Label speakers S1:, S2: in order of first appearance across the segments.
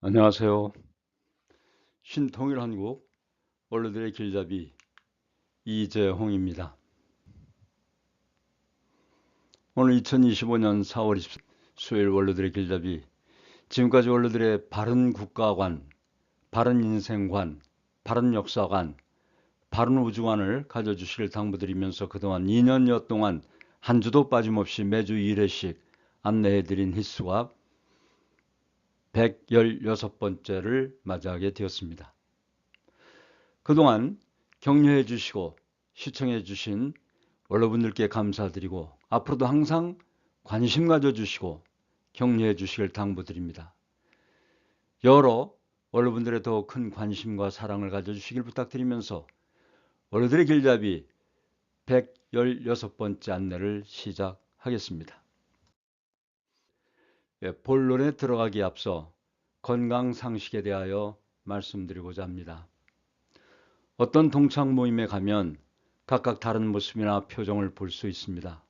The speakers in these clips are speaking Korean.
S1: 안녕하세요. 신통일한국 원로들의 길잡이 이재홍입니다. 오늘 2025년 4월 20일 수요일 원로들의 길잡이, 지금까지 원로들의 바른 국가관, 바른 인생관, 바른 역사관, 바른 우주관을 가져주시길 당부드리면서 그동안 2년여 동안 한 주도 빠짐없이 매주 1회씩 안내해드린 횟수가 116번째를 맞이하게 되었습니다. 그동안 격려해 주시고 시청해 주신 원로분들께 감사드리고 앞으로도 항상 관심 가져주시고 격려해 주시길 당부드립니다. 여러 원로분들의 더 큰 관심과 사랑을 가져주시길 부탁드리면서 원로들의 길잡이 116번째 안내를 시작하겠습니다. 본론에 들어가기에 앞서 건강상식에 대하여 말씀드리고자 합니다. 어떤 동창 모임에 가면 각각 다른 모습이나 표정을 볼 수 있습니다.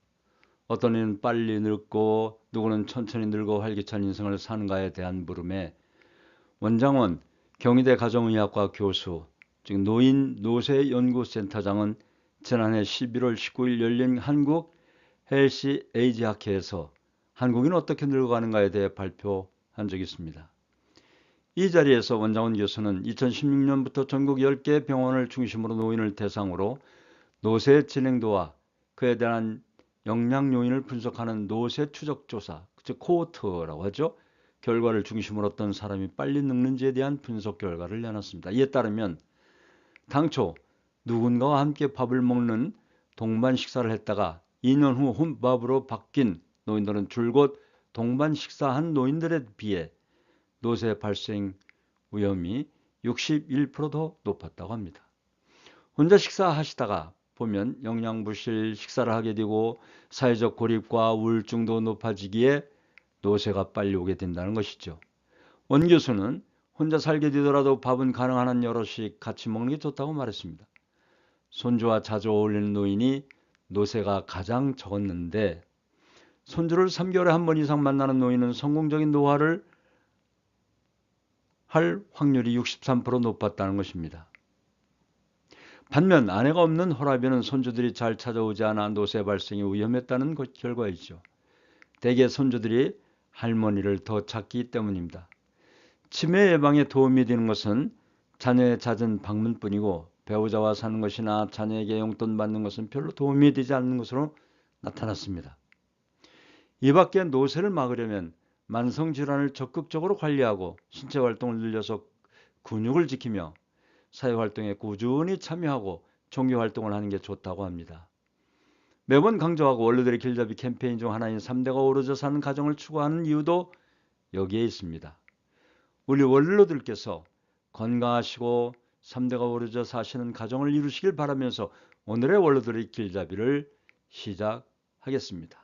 S1: 어떤 이는 빨리 늙고 누구는 천천히 늙어 활기찬 인생을 사는가에 대한 물음에 원장원 경희대 가정의학과 교수, 즉 노인노쇠연구센터장은 지난해 11월 19일 열린 한국 헬시 에이지 학회에서 한국인은 어떻게 늙어가는가에 대해 발표한 적이 있습니다. 이 자리에서 원장원 교수는 2016년부터 전국 10개 병원을 중심으로 노인을 대상으로 노쇠 진행도와 그에 대한 영양 요인을 분석하는 노쇠 추적 조사, 즉 코호트라고 하죠. 결과를 중심으로 어떤 사람이 빨리 늙는지에 대한 분석 결과를 내놨습니다. 이에 따르면 당초 누군가와 함께 밥을 먹는 동반 식사를 했다가 2년 후 혼밥으로 바뀐 노인들은 줄곧 동반 식사한 노인들에 비해 노쇠 발생 위험이 61% 더 높았다고 합니다. 혼자 식사하시다가 보면 영양불실 식사를 하게 되고 사회적 고립과 우울증도 높아지기에 노쇠가 빨리 오게 된다는 것이죠. 원 교수는 혼자 살게 되더라도 밥은 가능한 한 여럿씩 같이 먹는 게 좋다고 말했습니다. 손주와 자주 어울리는 노인이 노쇠가 가장 적었는데 손주를 3개월에 한 번 이상 만나는 노인은 성공적인 노화를 할 확률이 63% 높았다는 것입니다. 반면 아내가 없는 혈압에는 손주들이 잘 찾아오지 않아 노쇠 발생이 위험했다는 결과이죠. 대개 손주들이 할머니를 더 찾기 때문입니다. 치매 예방에 도움이 되는 것은 자녀의 잦은 방문뿐이고 배우자와 사는 것이나 자녀에게 용돈 받는 것은 별로 도움이 되지 않는 것으로 나타났습니다. 이 밖에 노쇠를 막으려면 만성질환을 적극적으로 관리하고 신체 활동을 늘려서 근육을 지키며 사회활동에 꾸준히 참여하고 종교활동을 하는 게 좋다고 합니다. 매번 강조하고 원로들의 길잡이 캠페인 중 하나인 3대가 어우러져 사는 가정을 추구하는 이유도 여기에 있습니다. 우리 원로들께서 건강하시고 3대가 어우러져 사시는 가정을 이루시길 바라면서 오늘의 원로들의 길잡이를 시작하겠습니다.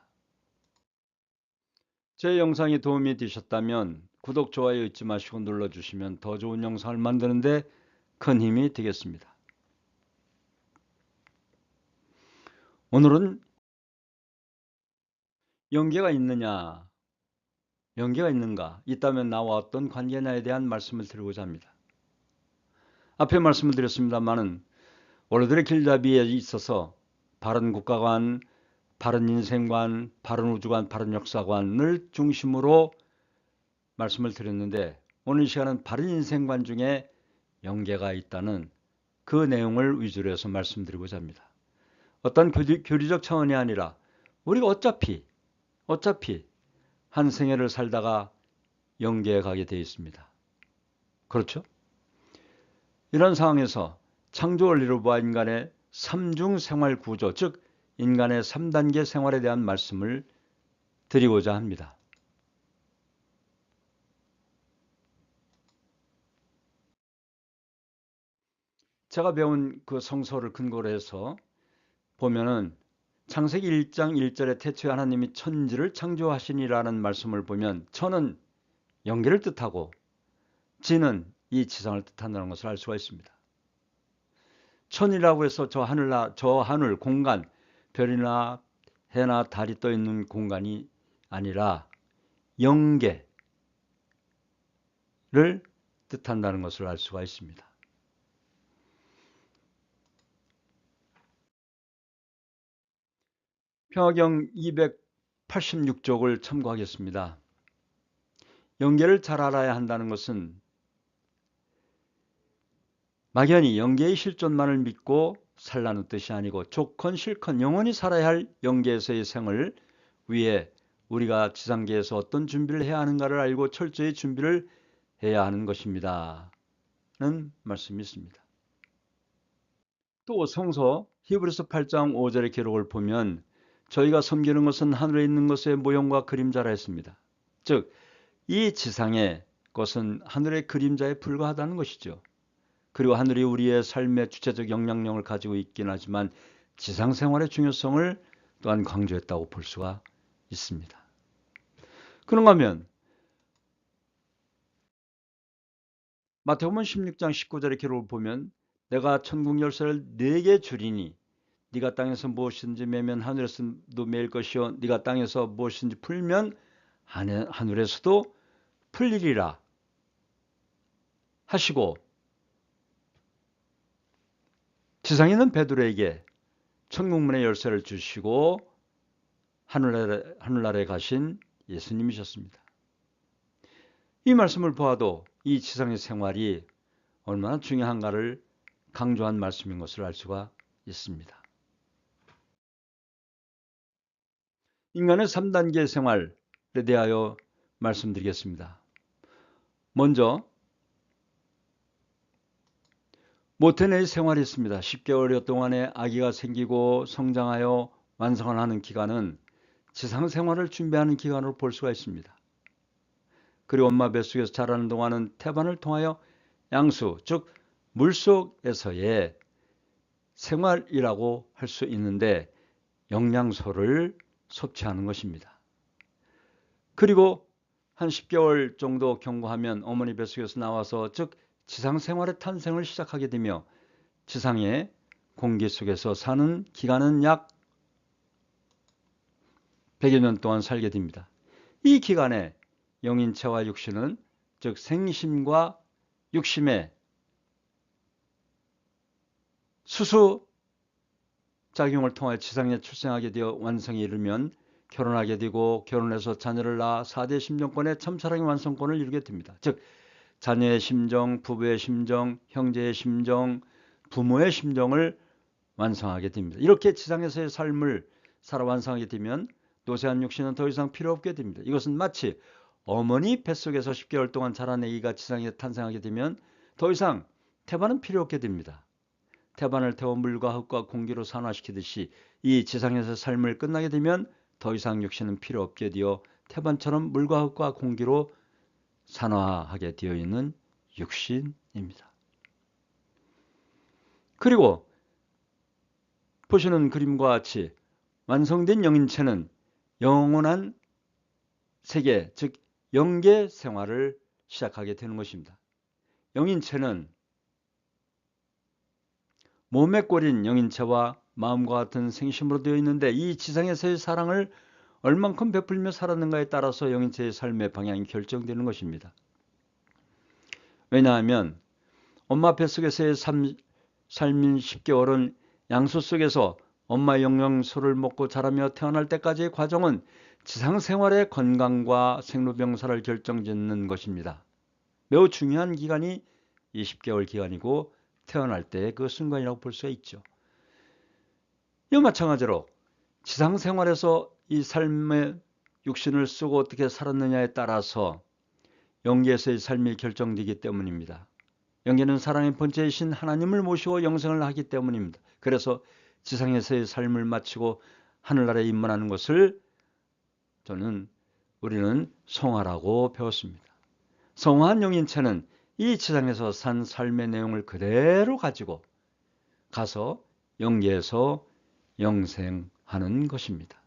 S1: 제 영상이 도움이 되셨다면 구독, 좋아요 잊지 마시고 눌러주시면 더 좋은 영상을 만드는데 큰 힘이 되겠습니다. 오늘은 연계가 있는가, 있다면 나와 어떤 관계냐에 대한 말씀을 드리고자 합니다. 앞에 말씀을 드렸습니다마는 원로들의 길잡이에 있어서 바른 국가관, 바른 인생관, 바른 우주관, 바른 역사관을 중심으로 말씀을 드렸는데 오늘 이 시간은 바른 인생관 중에 연계가 있다는 그 내용을 위주로 해서 말씀드리고자 합니다. 어떤 교리적 차원이 아니라 우리가 어차피 한 생애를 살다가 영계에 가게 되어 있습니다. 그렇죠? 이런 상황에서 창조 원리로 보아 인간의 3중 생활 구조, 즉 인간의 3단계 생활에 대한 말씀을 드리고자 합니다. 제가 배운 그 성서를 근거로 해서 보면은 창세기 1장 1절에 태초에 하나님이 천지를 창조하시니라는 말씀을 보면 천은 영계를 뜻하고 지는 이 지상을 뜻한다는 것을 알 수가 있습니다. 천이라고 해서 저 하늘 공간, 별이나 해나 달이 떠 있는 공간이 아니라 영계, 뜻한다는 것을 알 수가 있습니다. 평화경 286쪽을 참고하겠습니다. 영계를 잘 알아야 한다는 것은 막연히 영계의 실존만을 믿고 살라는 뜻이 아니고 좋건 싫건 영원히 살아야 할 영계에서의 생을 위해 우리가 지상계에서 어떤 준비를 해야 하는가를 알고 철저히 준비를 해야 하는 것입니다. 는 말씀이 있습니다. 또 성서 히브리서 8장 5절의 기록을 보면 저희가 섬기는 것은 하늘에 있는 것의 모형과 그림자라 했습니다. 즉, 이 지상의 것은 하늘의 그림자에 불과하다는 것이죠. 그리고 하늘이 우리의 삶의 주체적 영향력을 가지고 있긴 하지만 지상 생활의 중요성을 또한 강조했다고 볼 수가 있습니다. 그런가 하면 마태복음 16장 19절의 기록을 보면 내가 천국 열쇠를 네게 주리니 네가 땅에서 무엇이든지 매면 하늘에서도 매일 것이요 네가 땅에서 무엇이든지 풀면 하늘에서도 풀리리라 하시고 지상에 있는 베드로에게 천국문의 열쇠를 주시고 하늘나라에 가신 예수님이셨습니다. 이 말씀을 보아도 이 지상의 생활이 얼마나 중요한가를 강조한 말씀인 것을 알 수가 있습니다. 인간의 3단계 생활에 대하여 말씀드리겠습니다. 먼저 모태내의 생활이 있습니다. 10개월 동안에 아기가 생기고 성장하여 완성을 하는 기간은 지상 생활을 준비하는 기간으로 볼 수가 있습니다. 그리고 엄마 뱃속에서 자라는 동안은 태반을 통하여 양수, 즉 물속에서의 생활이라고 할 수 있는데 영양소를 섭취하는 것입니다. 그리고 한 10개월 정도 경과하면 어머니 뱃속에서 나와서 즉 지상생활의 탄생을 시작하게 되며 지상의 공기 속에서 사는 기간은 약 100여 년 동안 살게 됩니다. 이 기간에 영인체와 육신은 즉 생심과 육심의 수수 작용을 통해 지상에 출생하게 되어 완성에 이르면 결혼하게 되고 결혼해서 자녀를 낳아 4대 심정권의 참사랑의 완성권을 이루게 됩니다. 즉 자녀의 심정, 부부의 심정, 형제의 심정, 부모의 심정을 완성하게 됩니다. 이렇게 지상에서의 삶을 살아 완성하게 되면 노쇠한 육신은 더 이상 필요 없게 됩니다. 이것은 마치 어머니 뱃속에서 10개월 동안 자란 아기가 지상에 탄생하게 되면 더 이상 태반은 필요 없게 됩니다. 태반을 태워 물과 흙과 공기로 산화시키듯이 이 지상에서 삶을 끝나게 되면 더 이상 육신은 필요 없게 되어 태반처럼 물과 흙과 공기로 산화하게 되어 있는 육신입니다. 그리고 보시는 그림과 같이 완성된 영인체는 영원한 세계, 즉 영계 생활을 시작하게 되는 것입니다. 영인체는 몸에 꼴인 영인체와 마음과 같은 생심으로 되어 있는데 이 지상에서의 사랑을 얼만큼 베풀며 살았는가에 따라서 영인체의 삶의 방향이 결정되는 것입니다. 왜냐하면 엄마 뱃속에서의 삶인 10개월은 양수 속에서 엄마의 영양소를 먹고 자라며 태어날 때까지의 과정은 지상생활의 건강과 생로병사를 결정짓는 것입니다. 매우 중요한 기간이 20개월 기간이고 태어날 때의 그 순간이라고 볼 수가 있죠. 이와 마찬가지로 지상생활에서 이 삶의 육신을 쓰고 어떻게 살았느냐에 따라서 영계에서의 삶이 결정되기 때문입니다. 영계는 사랑의 본체이신 하나님을 모시고 영생을 하기 때문입니다. 그래서 지상에서의 삶을 마치고 하늘나라에 입문하는 것을 우리는 성화라고 배웠습니다. 성화한 영인체는 이 지상에서 산 삶의 내용을 그대로 가지고 가서 영계에서 영생하는 것입니다.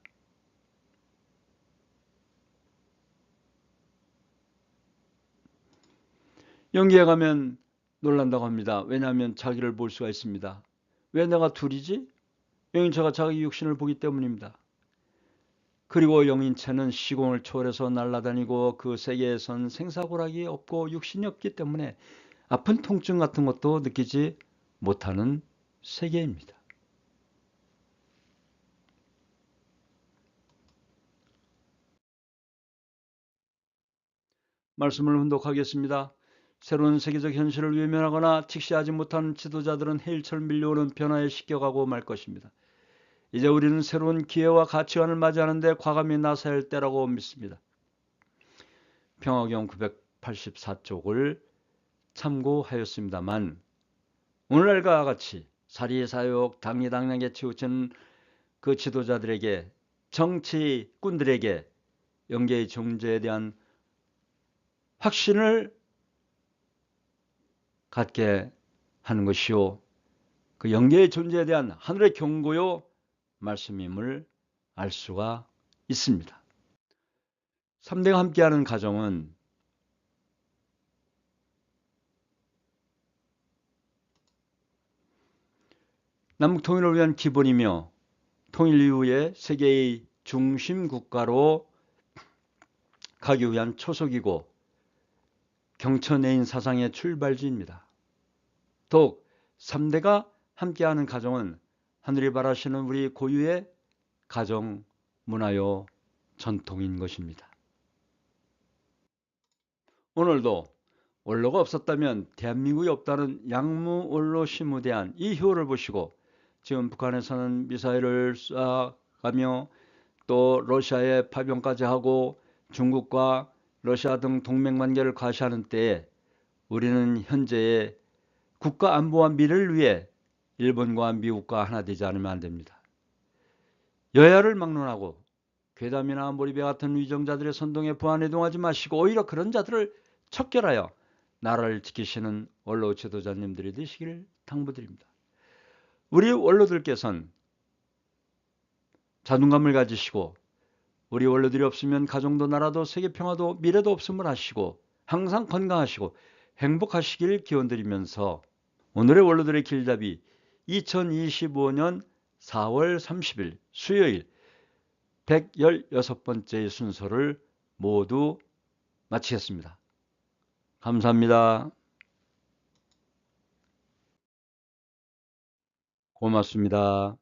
S1: 영계에 가면 놀란다고 합니다. 왜냐하면 자기를 볼 수가 있습니다. 왜 내가 둘이지? 영인체가 자기 육신을 보기 때문입니다. 그리고 영인체는 시공을 초월해서 날아다니고 그 세계에선 생사고락이 없고 육신이 없기 때문에 아픈 통증 같은 것도 느끼지 못하는 세계입니다. 말씀을 훈독하겠습니다. 새로운 세계적 현실을 외면하거나 직시하지 못한 지도자들은 해일처럼 밀려오는 변화에 시겨가고 말 것입니다. 이제 우리는 새로운 기회와 가치관을 맞이하는데 과감히 나서야 할 때라고 믿습니다. 평화경 984쪽을 참고하였습니다만 오늘날과 같이 사리사욕 당리당략에 치우친 그 지도자들에게 정치꾼들에게 영계의 존재에 대한 확신을 갖게 하는 것이요 그 영계의 존재에 대한 하늘의 경고요 말씀임을 알 수가 있습니다. 3대가 함께하는 가정은 남북 통일을 위한 기본이며 통일 이후에 세계의 중심 국가로 가기 위한 초석이고 경천애인 사상의 출발지입니다. 더욱 3대가 함께하는 가정은 하늘이 바라시는 우리 고유의 가정 문화요 전통인 것입니다. 오늘도 원로가 없었다면 대한민국이 없다는 양무원로 심무대한 이 효를 보시고 지금 북한에서는 미사일을 쏴가며 또 러시아에 파병까지 하고 중국과 러시아 등 동맹관계를 과시하는 때에 우리는 현재의 국가 안보와 미래를 위해 일본과 미국과 하나 되지 않으면 안 됩니다. 여야를 막론하고 괴담이나 몰입에 같은 위정자들의 선동에 부안해동하지 마시고 오히려 그런 자들을 척결하여 나라를 지키시는 원로 지도자님들이 되시기를 당부드립니다. 우리 원로들께서는 자존감을 가지시고 우리 원로들이 없으면 가정도 나라도 세계평화도 미래도 없음을 아시고 항상 건강하시고 행복하시길 기원드리면서 오늘의 원로들의 길잡이 2025년 4월 30일 수요일 116번째 순서를 모두 마치겠습니다. 감사합니다. 고맙습니다.